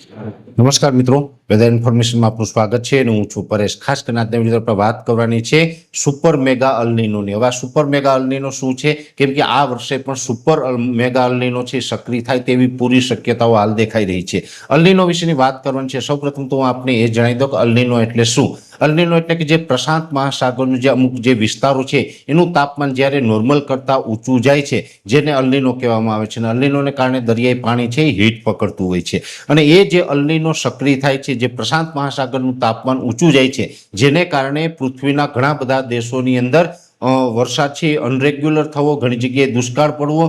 નમસ્કાર મિત્રો, વેધર ઇન્ફોર્મેશનમાં આપનું સ્વાગત છે અને હું છું પરેશ। ખાસ કરીને આજના વિડીયો પર વાત કરવાની છે સુપર મેગા અલ્નીનોની। હવે આ સુપર મેગા અલ્નીનો શું છે, કેમ કે આ વર્ષે પણ સુપર મેગા અલ્નીનો છે સક્રિય થાય તેવી પૂરી શક્યતાઓ હાલ દેખાઈ રહી છે। અલ્નીનો વિશેની વાત કરવાની છે। સૌપ્રથમ તો હું આપને એ જણાવી દઉં કે અલ્નીનો એટલે શું। અલ્નીનો એટલે કે જે પ્રશાંત મહાસાગરનું જે અમુક જે વિસ્તારો છે એનું તાપમાન જ્યારે નોર્મલ કરતાં ઊંચું જાય છે, જેને અલ્નીનો કહેવામાં આવે છે। અને અલ્નીનોને કારણે દરિયાઈ પાણી છે એ હીટ પકડતું હોય છે અને એ જે અલ્નીનો સક્રિય થાય છે, જે પ્રશાંત મહાસાગરનું તાપમાન ઊંચું જાય છે, જેને કારણે પૃથ્વીના ઘણા બધા દેશોની અંદર વરસાદ છે અનરેગ્યુલર થવો, ઘણી જગ્યાએ દુષ્કાળ પડવો,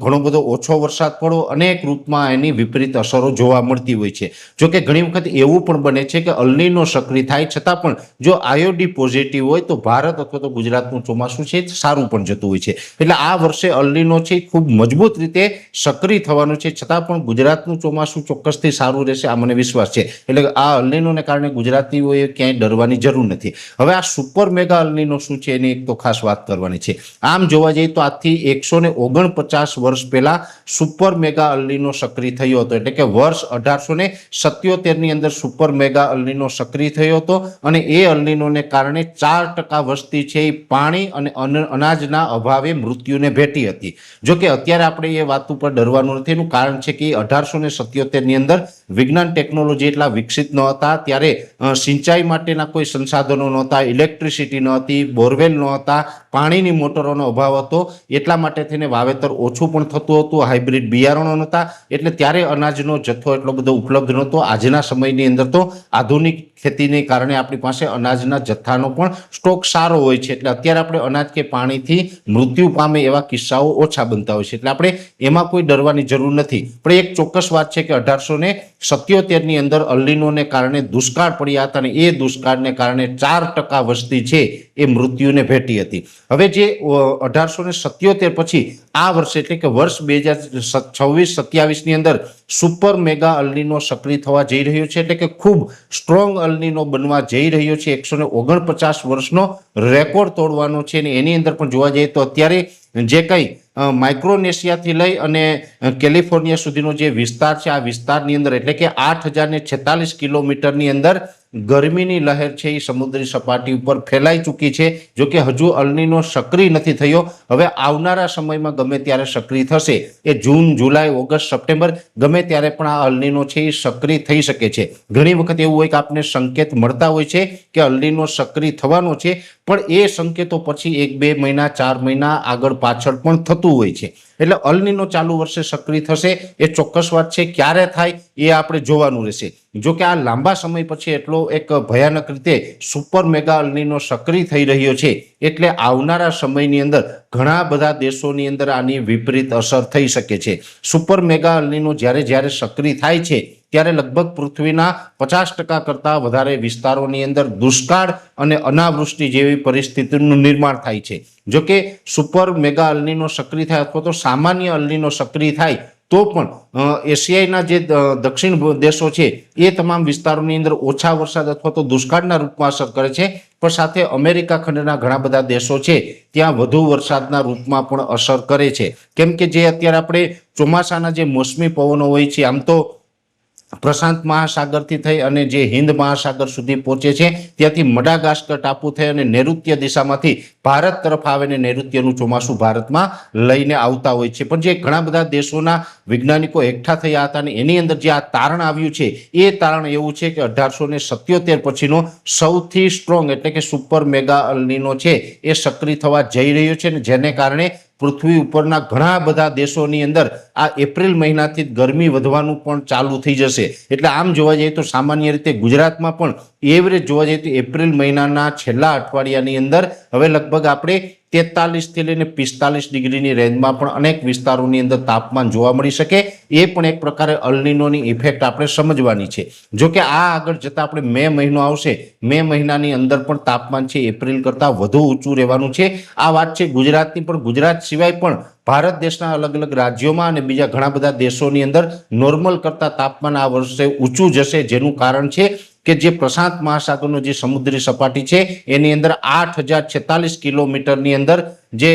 ઘણો બધો ઓછો વરસાદ પડવો, અનેક રૂપમાં એની વિપરીત અસરો જોવા મળતી હોય છે। જોકે ઘણી વખત એવું પણ બને છે કે અલ્નીનો સક્રિય થાય છતાં પણ જો આયોડી પોઝિટિવ હોય તો ભારત અથવા તો ગુજરાતનું ચોમાસું છે સારું પણ જતું હોય છે। એટલે આ વર્ષે અલ્નીનો છે ખૂબ મજબૂત રીતે સક્રિય થવાનું છે, છતાં પણ ગુજરાતનું ચોમાસું ચોક્કસથી સારું રહેશે, આ મને વિશ્વાસ છે। એટલે આ અલ્નીનોને કારણે ગુજરાતીઓએ ક્યાંય ડરવાની જરૂર નથી। હવે આ સુપર મેગા અલ્નીનો શું છે એની એક તો ખાસ વાત કરવાની છે। આમ જોવા જઈએ તો આજથી 149 વર્ષ પહેલા સુપર મેગા અલ્નીનો સક્રિય થયો હતો, એટલે કે વર્ષ 1877 ની અંદર સુપર મેગા અલ્નીનો સક્રિય થયો હતો અને એ અલ્નીનોને કારણે 4% વસ્તી છે એ પાણી અને અનાજના અભાવે મૃત્યુને ભેટી હતી। જો કે અત્યારે આપણે એ વાત ઉપર ડરવાનું નથી, એનું કારણ છે કે 1877 ની અંદર વિજ્ઞાન ટેકનોલોજી એટલા વિકસિત ન હતા, ત્યારે સિંચાઈ માટેના કોઈ સંસાધનો નહોતા, ઇલેક્ટ્રિસિટી ન હતી, બોરવેલ ન હતા, પાણીની મોટરોનો અભાવ હતો, એટલા માટે થઈને વાવેતર ઓછું પણ થતું હતું, હાઇબ્રિડ બિયારણો નહોતા, એટલે ત્યારે અનાજનો જથ્થો એટલો બધો ઉપલબ્ધ નહોતો। આજના સમયની અંદર તો આધુનિક ખેતીને કારણે આપણી પાસે અનાજના જથ્થાનો પણ સ્ટોક સારો હોય છે, એટલે અત્યારે આપણે અનાજ કે પાણીથી મૃત્યુ પામે એવા કિસ્સાઓ ઓછા બનતા હોય છે, એટલે આપણે એમાં કોઈ ડરવાની જરૂર નથી। પણ એક ચોક્કસ વાત છે કે 1877 ની અંદર અલ્નીનોને કારણે દુષ્કાળ પડ્યા હતા અને એ દુષ્કાળને કારણે 4% વસ્તી છે એ મૃત્યુને ભેટી હતી। હવે જે 1877 પછી આ વર્ષે એટલે કે વર્ષ 2026-27 ની અંદર સુપર મેગા અલ્નીનો સક્રિય થવા જઈ રહ્યો છે, એટલે કે ખૂબ સ્ટ્રોંગ અલ્નીનો બનવા જઈ રહ્યો છે। 149 વર્ષનો રેકોર્ડ તોડવાનો છે અને એની અંદર પણ જોવા જઈએ તો અત્યારે જે કંઈ માઇક્રોનેશિયાથી લઈ અને કેલિફોર્નિયા સુધીનો જે વિસ્તાર છે, આ વિસ્તારની અંદર એટલે કે 8046 કિલોમીટરની અંદર ગરમીની લહેર છે એ સમુદ્રી સપાટી ઉપર ફેલાઈ ચૂકી છે। જો કે હજુ અલ્નીનો સક્રિય નથી થયો, હવે આવનારા સમયમાં ગમે ત્યારે સક્રિય થશે, એ જૂન, જુલાઈ, ઓગસ્ટ, સપ્ટેમ્બર ગમે ત્યારે પણ આ અલ્નીનો છે એ સક્રિય થઈ શકે છે। ઘણી વખત એવું હોય કે આપને સંકેત મળતા હોય છે કે અલ્નીનો સક્રિય થવાનો છે, પણ એ સંકેતો પછી 1-2 મહિના, 4 મહિના આગળ પાછળ પણ થતું હોય છે। એટલે અલ્નીનો ચાલુ વર્ષે સક્રિય થશે એ ચોક્કસ વાત છે, ક્યારે થાય એ આપણે જોવાનું રહેશે। જો કે આ લાંબા સમય પછી એટલો એક ભયાનક રીતે સુપર મેગા અલ્નીનો સક્રિય થઈ રહ્યો છે, એટલે આવનારા સમયની અંદર ઘણા બધા દેશોની અંદર આની વિપરીત અસર થઈ શકે છે। સુપર મેગા અલ્નીનો જ્યારે સક્રિય થાય છે ત્યારે લગભગ પૃથ્વીના 50% કરતાં વધારે વિસ્તારોની અંદર દુષ્કાળ અને અનાવૃષ્ટિ જેવી પરિસ્થિતિનું નિર્માણ થાય છે। જો કે સુપર મેગા અલ્નીનો સક્રિય થાય અથવા તો સામાન્ય અલ્નીનો સક્રિય થાય તો પણ એશિયાના જે દક્ષિણ દેશો છે એ તમામ વિસ્તારોની અંદર ઓછા વરસાદ અથવા તો દુષ્કાળના રૂપમાં અસર કરે છે, પણ સાથે અમેરિકા ખંડના ઘણા બધા દેશો છે ત્યાં વધુ વરસાદના રૂપમાં પણ અસર કરે છે। કેમ કે જે અત્યારે આપણે ચોમાસાના જે મોસમી પવનો હોય છે, આમ તો પ્રશાંત મહાસાગરથી થઈ અને જે હિન્દ મહાસાગર સુધી પહોંચે છે, ત્યાંથી મડાગાસ્કર ટાપુ થઈ અને નૈઋત્ય દિશામાંથી ભારત તરફ આવે ને નૈઋત્યનું ચોમાસું ભારતમાં લઈને આવતા હોય છે। પણ જે ઘણા બધા દેશોના વૈજ્ઞાનિકો એકઠા થયા હતા અને એની અંદર જે આ તારણ આવ્યું છે એ તારણ એવું છે કે 1877 પછીનો સૌથી સ્ટ્રોંગ એટલે કે સુપર મેગા અલ્નીનો છે એ સક્રિય થવા જઈ રહ્યો છે, અને જેને કારણે પૃથ્વી ઉપરના ઘણા બધા દેશોની અંદર આ એપ્રિલ મહિનાથી ગરમી વધવાનું પણ ચાલુ થઈ જશે। એટલે આમ જોવા જઈએ તો સામાન્ય રીતે ગુજરાતમાં પણ એવરેજ જોવા જઈએ તો એપ્રિલ મહિનાના છેલ્લા અઠવાડિયાની અંદર હવે લગભગ આપણે 43 થી લઈને 45 ડિગ્રીની રેન્જમાં પણ અનેક વિસ્તારોની અંદર તાપમાન જોવા મળી શકે, એ પણ એક પ્રકારે અલ્નીનોની ઇફેક્ટ આપણે સમજવાની છે। જો કે આ આગળ જતાં આપણે મે મહિનો આવશે, મે મહિનાની અંદર પણ તાપમાન છે એપ્રિલ કરતાં વધુ ઊંચું રહેવાનું છે। આ વાત છે ગુજરાતની, પણ ગુજરાત સિવાય પણ ભારત દેશના અલગ અલગ રાજ્યોમાં અને બીજા ઘણા બધા દેશોની અંદર નોર્મલ કરતાં તાપમાન આ વર્ષે ઊંચું જશે, જેનું કારણ છે કે જે પ્રશાંત મહાસાગરનો જે સમુદ્રી સપાટી છે એની અંદર 8,046 કિલોમીટરની અંદર જે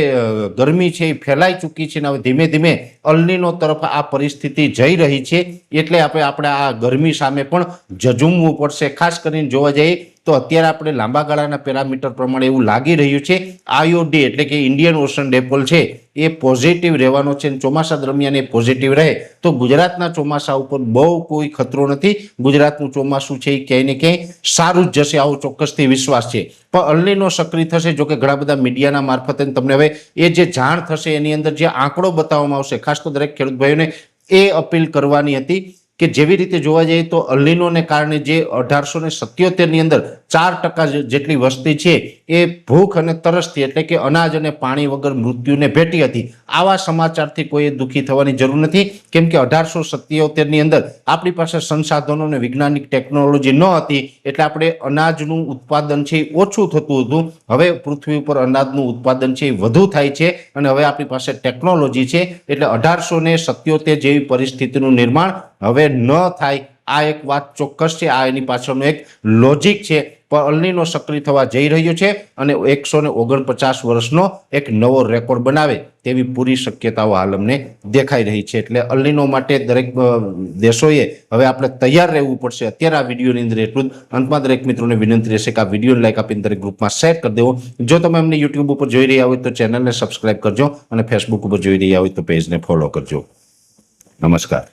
ગરમી છે એ ફેલાઈ ચૂકી છે અને હવે ધીમે ધીમે અલ્નીનો તરફ આ પરિસ્થિતિ જઈ રહી છે એટલે આપણે આ ગરમી સામે પણ ઝઝૂમવું પડશે. ખાસ કરીને જોવા જઈએ તો અત્યારે આપણે લાંબા ગાળાના પેરામીટર પ્રમાણે એવું લાગી રહ્યું છે આઈઓડી એટલે કે ઇન્ડિયન ઓશન ડિપોલ છે એ પોઝિટિવ રહેવાનો છે. ચોમાસા દરમિયાન એ પોઝિટિવ રહે તો ગુજરાતના ચોમાસા ઉપર બહુ કોઈ ખતરો નથી. ગુજરાતનું ચોમાસું છે એ ક્યાંય ને ક્યાંય સારું જ જશે આવો ચોક્કસથી વિશ્વાસ છે. પણ અલ્નીનો સક્રિય થશે. જોકે ઘણા બધા મીડિયાના મારફતે તમને હવે એ જે જાણ થશે એની અંદર જે આંકડો બતાવવામાં આવશે ખાસ તો દરેક ખેડૂત ભાઈઓને એ અપીલ કરવાની હતી કે જેવી રીતે જોવા જઈએ તો અલ્નીનોને કારણે જે 1877ની અંદર 4% જેટલી વસ્તી છે એ ભૂખ અને તરસથી એટલે કે અનાજ અને પાણી વગર મૃત્યુને ભેટી હતી. આવા સમાચારથી કોઈ દુઃખી થવાની જરૂર નથી કેમ કે 1877ની અંદર આપણી પાસે સંસાધનો અને વૈજ્ઞાનિક ટેકનોલોજી ન હતી એટલે આપણે અનાજનું ઉત્પાદન છે એ ઓછું થતું હતું. હવે પૃથ્વી ઉપર અનાજનું ઉત્પાદન છે એ વધુ થાય છે અને હવે આપણી પાસે ટેકનોલોજી છે એટલે 1877 જેવી પરિસ્થિતિનું નિર્માણ હવે ન થાય. આ એક વાત ચોક્કસ છે. આ એની પાછળનું એક લોજિક છે. પણ અલ્નીનો સક્રિય થવા જઈ રહ્યો છે અને 149 વર્ષનો એક નવો રેકોર્ડ બનાવે તેવી પૂરી શક્યતાઓ હાલ અમને દેખાઈ રહી છે. એટલે અલ્નીનો માટે દરેક દેશોએ હવે આપણે તૈયાર રહેવું પડશે. અત્યારે આ વિડીયોની અંદર એટલું જ. અંતમાં દરેક મિત્રોને વિનંતી રહેશે કે આ વિડીયોને લાઈક આપીને દરેક ગ્રુપમાં શેર કરી દેવો. જો તમે અમને યુટ્યુબ ઉપર જોઈ રહ્યા હોય તો ચેનલને સબસ્ક્રાઇબ કરજો અને ફેસબુક ઉપર જોઈ રહ્યા હોય તો પેજને ફોલો કરજો. નમસ્કાર.